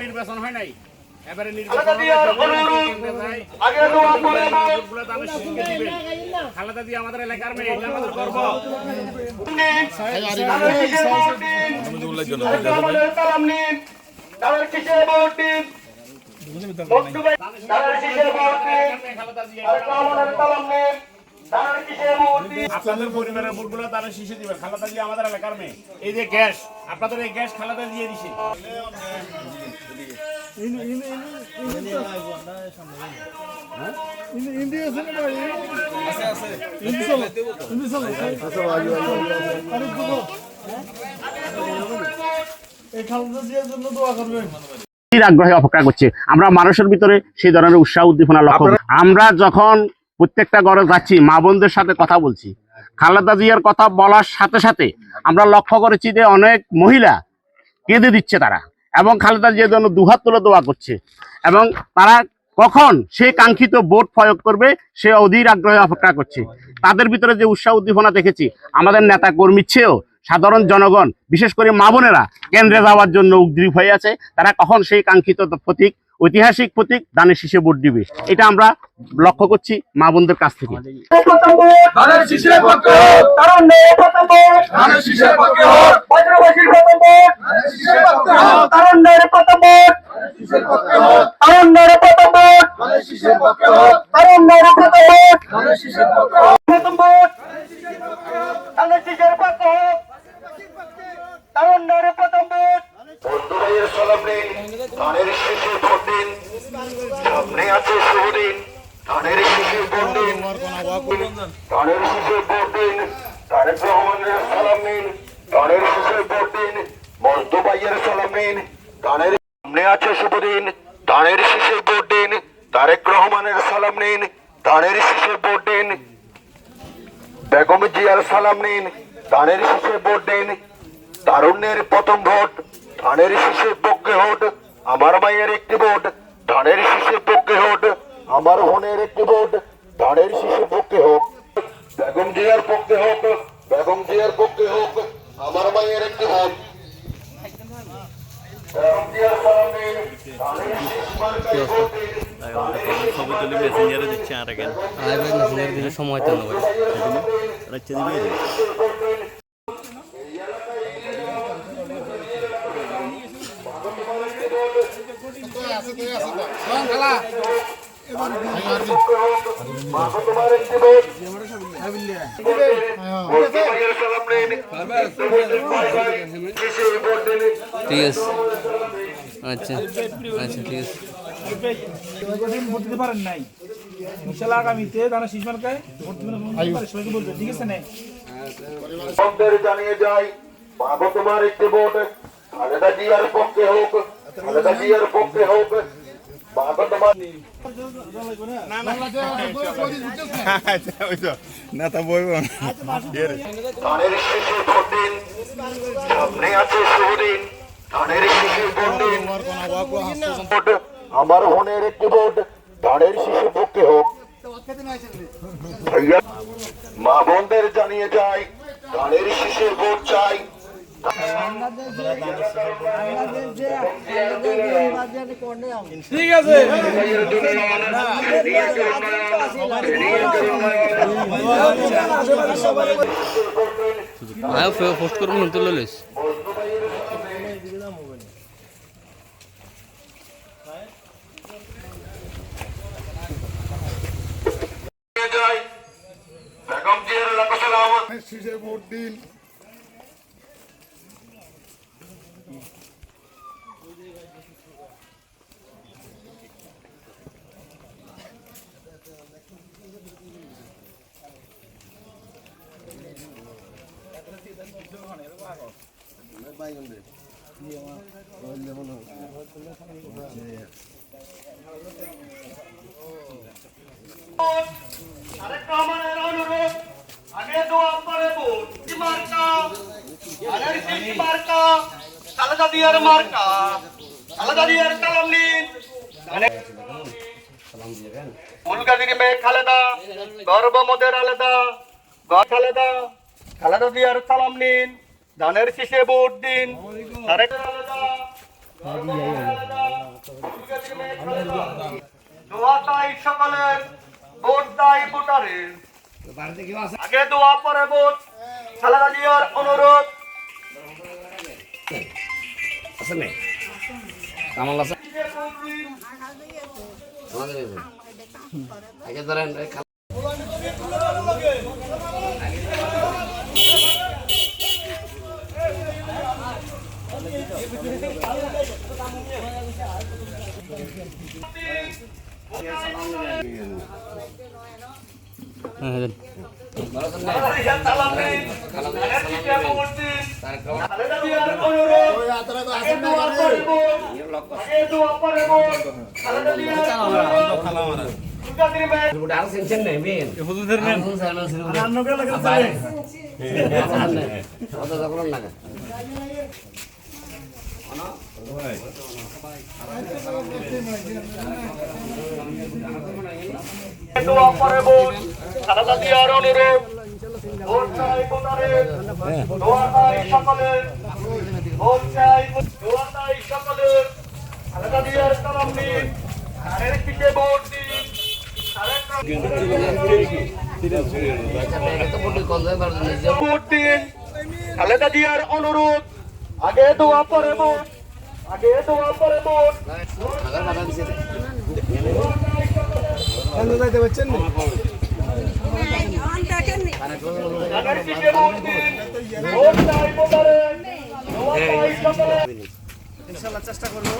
নির্বাচন হয় নাই, এবারে খালেদা দিয়ে আমাদের এলাকার মেয়ে, এটা আমাদের গর্ব। আপনাদের পরিবারের ভোটগুলো তারা শিশে দিবে, খালেদা দিয়ে আমাদের এলাকার মেয়ে। এই যে গ্যাস, আপনাদের এই গ্যাস খালেদা দিয়ে দিছে। আগ্রহে অপেক্ষা করছে, আমরা মানুষের ভিতরে সেই ধরনের উৎসাহ উদ্দীপনা লক্ষ্য। আমরা যখন প্রত্যেকটা ঘরে যাচ্ছি, মা বোনদের সাথে কথা বলছি, খালেদা জিয়ার কথা বলার সাথে সাথে আমরা লক্ষ্য করেছি যে অনেক মহিলা কেঁদে দিচ্ছে তারা, এবং খালেদা জিয়ার জন্য দুহাত তুলে দোয়া করছে, এবং তারা কখন সেই কাঙ্ক্ষিত ভোট প্রয়োগ করবে সে অধীর আগ্রহে অপেক্ষা করছে। তাদের ভিতরে যে উৎসাহ উদ্দীপনা দেখেছি, আমাদের নেতা কর্মীর চেয়েও সাধারণ জনগণ, বিশেষ করে মা বোনেরা কেন্দ্রে যাওয়ার জন্য উদ্গ্রীব হয়ে আছে। তারা কখন সেই কাঙ্ক্ষিত প্রতীক, ঐতিহাসিক প্রতীক ধানের শীষে ভোট দিবে, এটা আমরা লক্ষ্য করছি মা বোনদের কাছ থেকে। ধানের শীষে ভোট দিন, তারেক রহমানের সালাম নিন। ধানের শীষে ভোট দিন, বেগম জিয়ার সালাম নিন। ধানের শীষে ভোট দিন, তারুণ্যের প্রথম ভোট। ধানের শীষের পক্ষে ভোট, আমার মায়ের একটি ভোট। ধানের শীষের পক্ষে ভোট, আমার বোনের একটি ভোট। ধানের শীষের পক্ষে হোক, বেগম জিয়ার পক্ষে হোক। বেগম জিয়ার পক্ষে হোক, আমার মায়ের একটি ভোট। সময় তো ভাই ঠিক আছে, আচ্ছা আচ্ছা ঠিক আছে। ভোট দিতে পারেন নাই, ইনশাআল্লাহ আগামীতে তারা শিশুমানকে ভোট দিবেন, সবাইকে বলবেন, ঠিক আছে? নাই জানিয়ে যাই, বাবা তোমার একটি ভোট খালেদা জিয়ার পক্ষে হোক। খালেদা জিয়ার পক্ষে হোক, বাবা তোমার নেতা বলবো। ধানের শীষে ভোট দিন, সামনে আছে শুভদিন। ধানের শীষে ভোট দিন, আমার বোনের একটি ভোট। ধানের শীষে পক্ষে হোক। মা বোনদের জানিয়ে যায়, ধানের শীষে ভোট চাই। ঠিক আছে, পোস্ট করবো কিন্তু লইস বেগম জিয়ার লাখ সালাম। শীষে ভোট দিন। আরেকটা আমাদের শীষ মার্কা খালেদা জিয়ার মার্কা খালেদা জিয়ার সালাম নিন ফুলগাজীর মেয়ে খালেদা গর্ব মোদের আলাদা খালেদা খালেদা জিয়ার সালাম নিন ধানের শীষে ভোট দিন তারেক আলাদা দোয়া চাই সকলের ভোট দাই ভোটারের আগে দোয়া পরে ভোট খালেদা জিয়ার অনুরোধ হ্যাঁ হ্যাঁ খালেদা জিয়ার সালাম নিন ধানের শীষে ভোট দিন খালেদা জিয়ার অনুরোধ আগে দোয়া পরে ভোট আগে দোয়া পরে ভোট খালেদা জিয়ার অনুরোধ ফুলগাজীর মেয়ে দোয়া পরে ভোট খালেদা জিয়ার অনুরোধ ভোট চাই ভোটারের দোয়া চাই সকলের ভোট চাই দোয়া চাই সকলের খালেদা জিয়ার সালাম নিন ধানের শীষে ভোট দিন ভোট দিন খালেদা জিয়ার অনুরোধ আগে দোয়া পরে ভোট আগে দোয়া পরে ভোট ধানের শীষে ভোট দিন ভোট চাই ভোটারের দোয়া চাই সকলের ইনশাআল্লাহ চেষ্টা করবো